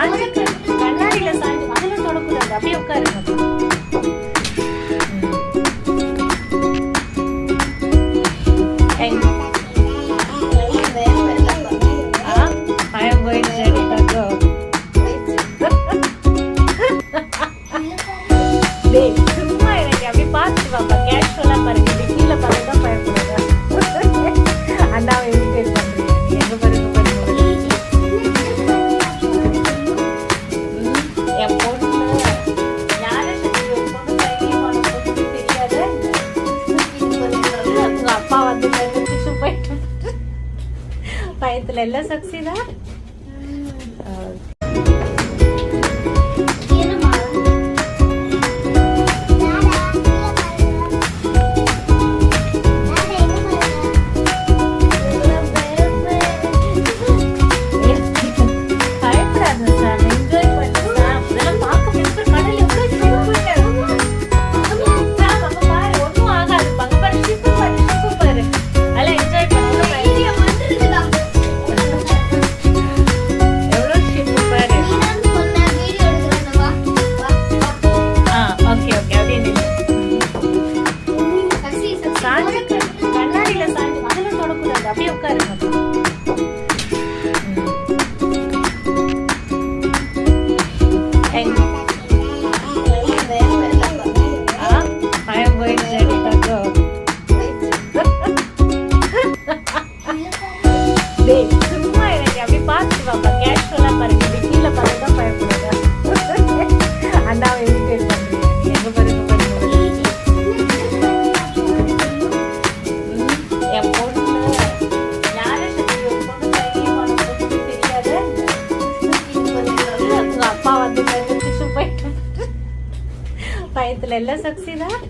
சாஞ்சு கண்ணாடியில சாஞ்சு அதெல்லாம் தொடக்கூடாது. அப்படியே உட்காருங்க. I am going ready to go. டேய் சும்மா எனக்கு அப்படி பார்த்துட்டு வாப்பா. கேஷுவலா பாருங்க. இப்படி கீழே பார்த்து தான் பயப்படுங்க. அண்ணாவை இமிட்டேட் பண்றீங்க. நீ எங்க பாருங்க பாருங்க. என் பொண்ணு யாரை சக்தி பொண்ணு தைரியமான பொண்ணு தெரியாத உங்க அப்பா வந்து டிஷ்யூ போயிட்டு பயத்துல எல்லாம் சக்திதா. கண்ணாடியில சாஞ்சு அதெல்லாம் தொடக்கூடாது. அப்படியே உட்காருங்க. I am going ready to go. டேய் சும்மா எனக்கு அப்படி பார்த்துட்டு வாப்பா. கேஷுவலா பாருங்க. இப்படி கீழே பார்த்து தான் பயப்படுங்க. அண்ணாவை இமிட்டேட் பண்றீங்க. நீ எங்க பாருங்க பாருங்க. என் பொண்ணு யாரை சக்தி பொண்ணு தைரியமான பொண்ணு தெரியாத உங்க அப்பா வந்து டிஷ்யூ போயிட்டு பயத்துல எல்லாம் சக்திதான்.